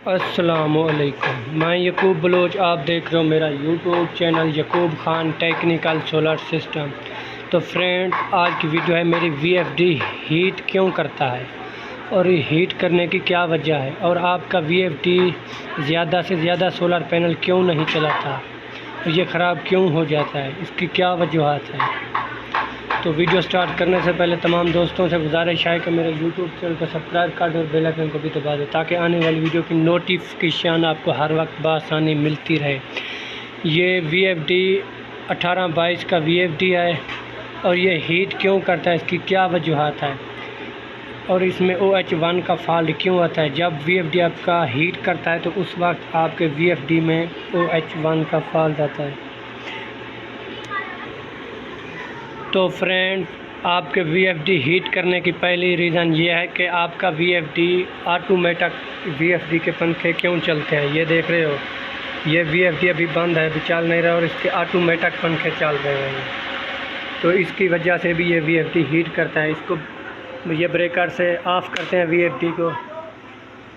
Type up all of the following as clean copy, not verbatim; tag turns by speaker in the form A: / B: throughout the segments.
A: अस्सलामुअलैकुम। मैं यकूब बलोच, आप देख रहे हो मेरा YouTube channel Yakub Khan technical solar system. तो फ्रेंड, आज की वीडियो है मेरी VFD हीट क्यों करता है और ये हीट करने की क्या वजह है, और आपका VFD ज़्यादा से ज़्यादा सोलर पैनल क्यों नहीं चलाता, ये ख़राब क्यों हो जाता है, इसकी क्या वजूहत है। तो वीडियो स्टार्ट करने से पहले तमाम दोस्तों से गुजारिश है कि मेरे यूट्यूब चैनल को सब्सक्राइब कर दो और बेल आइकन को भी दबा दो, ताकि आने वाली वीडियो की नोटिफिकेशन आपको हर वक्त बआसानी मिलती रहे। ये VFD 1822 का VFD है और ये हीट क्यों करता है, इसकी क्या वजूहत है, और इसमें OH1 का फॉल्ट क्यों आता है। जब VFD आपका हीट करता है तो उस वक्त आपके VFD में OH1 का फॉल्ट आता है। तो फ्रेंड, आपके VFD हीट करने की पहली रीज़न ये है कि आपका VFD ऑटोमेटिक VFD के पंखे क्यों चलते हैं। ये देख रहे हो, ये VFD अभी बंद है, अभी चल नहीं रहा, और इसके ऑटोमेटिक पंखे चल रहे हैं। तो इसकी वजह से भी ये VFD हीट करता है। इसको ये ब्रेकर से ऑफ़ करते हैं VFD को,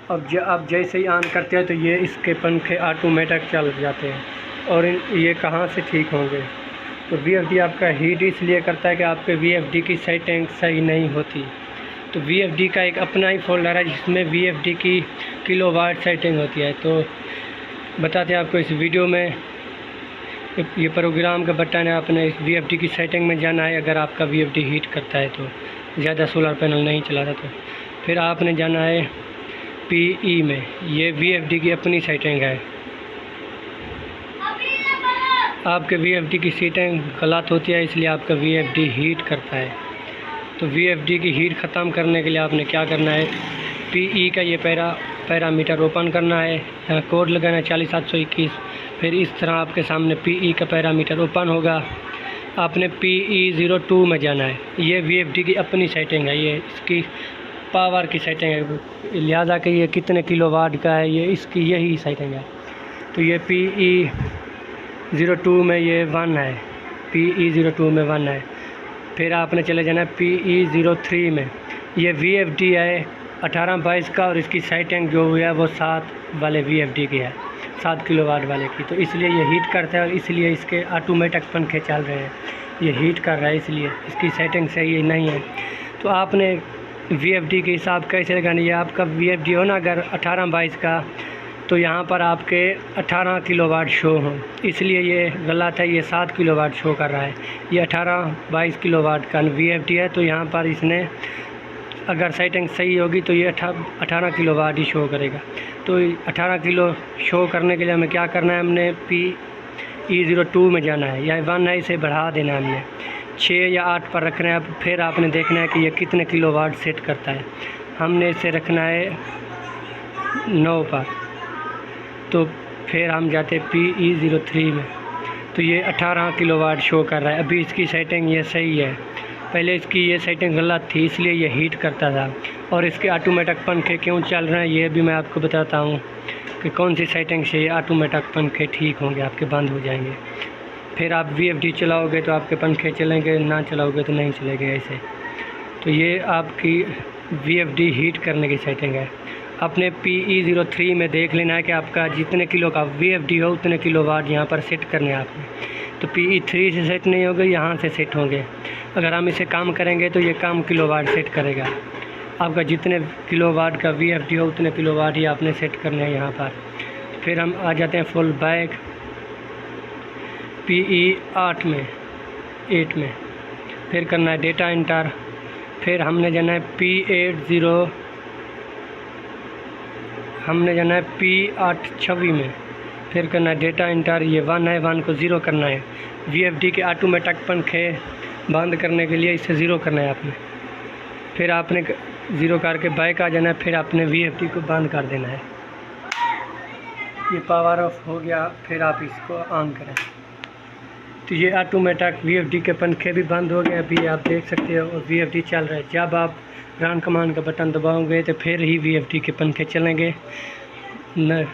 A: अब जैसे ही ऑन करते हैं तो ये इसके पंखे ऑटोमेटिक चल जाते हैं, और ये कहाँ से ठीक होंगे। तो VFD आपका हीट इसलिए करता है कि आपके VFD की सेटिंग सही नहीं होती। तो VFD का एक अपना ही फोल्डर है जिसमें VFD की किलोवाट सेटिंग होती है। तो बताते हैं आपको इस वीडियो में, ये प्रोग्राम का बटन है, आपने इस VFD की सेटिंग में जाना है। अगर आपका VFD हीट करता है तो ज़्यादा सोलर पैनल नहीं चलाता, तो फिर आपने जाना है PE में। ये VFD की अपनी सेटिंग है। आपके VFD की सेटिंग गलत होती है, इसलिए आपका VFD हीट करता है। तो VFD की हीट ख़त्म करने के लिए आपने क्या करना है, PE का ये पैरामीटर ओपन करना है, यहाँ कोड लगाना है 40721। फिर इस तरह आपके सामने PE का पैरामीटर ओपन होगा। आपने PE02 में जाना है। ये VFD की अपनी सेटिंग है, ये इसकी पावर की सेटिंग है, लिहाजा कि ये कितने किलोवाट का है, ये इसकी यही सेटिंग है। तो ये PE02 में ये 1 है, PE02 में 1 है। फिर आपने चले जाना है PE03 में। ये VFD है 1822 का, और इसकी सेटिंग जो हुई है वो 7 वाले VFD की है, 7 किलोवाट वाले की। तो इसलिए ये हीट करता है, और इसलिए इसके ऑटोमेटिक पंखे चल रहे हैं। ये हीट कर रहा है, इसलिए इसकी सेटिंग सही नहीं है। तो आपने VFD के हिसाब कैसे लगानी है। आपका VFD हो ना अगर 1822 का, तो यहाँ पर आपके 18 किलोवाट शो हों, इसलिए ये गलत है, ये 7 किलोवाट शो कर रहा है। ये 1822 किलोवाट का VFD है, तो यहाँ पर इसने अगर सेटिंग सही होगी तो ये 18 किलोवाट ही शो करेगा। तो 18 किलो शो करने के लिए हमें क्या करना है, हमने PE02 में जाना है, या 1 है, इसे बढ़ा देना है, हमने 6 या 8 पर रखना है। फिर आपने देखना है कि ये कितने किलोवाट सेट करता है। हमने इसे रखना है 9 पर। तो फिर हम जाते हैं PE03 में, तो ये 18 किलोवाट शो कर रहा है। अभी इसकी सेटिंग ये सही है, पहले इसकी ये सेटिंग गलत थी, इसलिए ये हीट करता था। और इसके ऑटोमेटिक पंखे क्यों चल रहे हैं ये भी मैं आपको बताता हूँ कि कौन सी सेटिंग से ये ऑटोमेटिक पंखे ठीक होंगे, आपके बंद हो जाएंगे। फिर आप VFD चलाओगे तो आपके पंखे चलेंगे, ना चलाओगे तो नहीं चलेंगे ऐसे। तो ये आपकी VFD हीट करने की सेटिंग है। अपने PE03 में देख लेना है कि आपका जितने किलो का VFD हो उतने किलोवाट यहाँ पर सेट करने हैं आपने। तो PE3 से सेट नहीं होंगे, यहाँ से सेट होंगे। अगर हम इसे कम करेंगे तो ये कम किलोवाट सेट करेगा। आपका जितने किलोवाट का VFD हो उतने किलोवाट ही आपने सेट करने हैं यहाँ पर। फिर हम आ जाते हैं फुल बैक PE8 में, फिर करना है डेटा इंटर। फिर हमने जाना है P826 में, फिर करना है डेटा इंटर। ये 1 है, 1 को 0 करना है। VFD के ऑटोमेटिक पंखे बंद करने के लिए इसे 0 करना है आपने। फिर आपने 0 करके बैक आ जाना है, फिर आपने VFD को बंद कर देना है। ये पावर ऑफ हो गया, फिर आप इसको ऑन करें तो ये ऑटोमेटिक VFD के पंखे भी बंद हो गए। अभी आप देख सकते हो, और VFD चल रहा है। जब आप रन कमांड का बटन दबाओगे तो फिर ही VFD के पंखे चलेंगे न।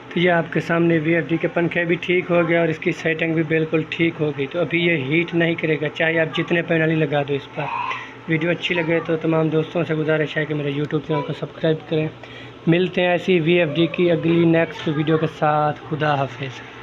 A: तो ये आपके सामने VFD के पंखे भी ठीक हो गए, और इसकी सेटिंग भी बिल्कुल ठीक हो गई। तो अभी ये हीट नहीं करेगा, चाहे आप जितने पैनल ही लगा दो इस पर। वीडियो अच्छी लगे तो तमाम दोस्तों से गुजारिश है कि मेरे यूट्यूब चैनल को सब्सक्राइब करें, मिलते हैं ऐसी VFD की अगली नेक्स्ट वीडियो के साथ। खुदा हाफिज़।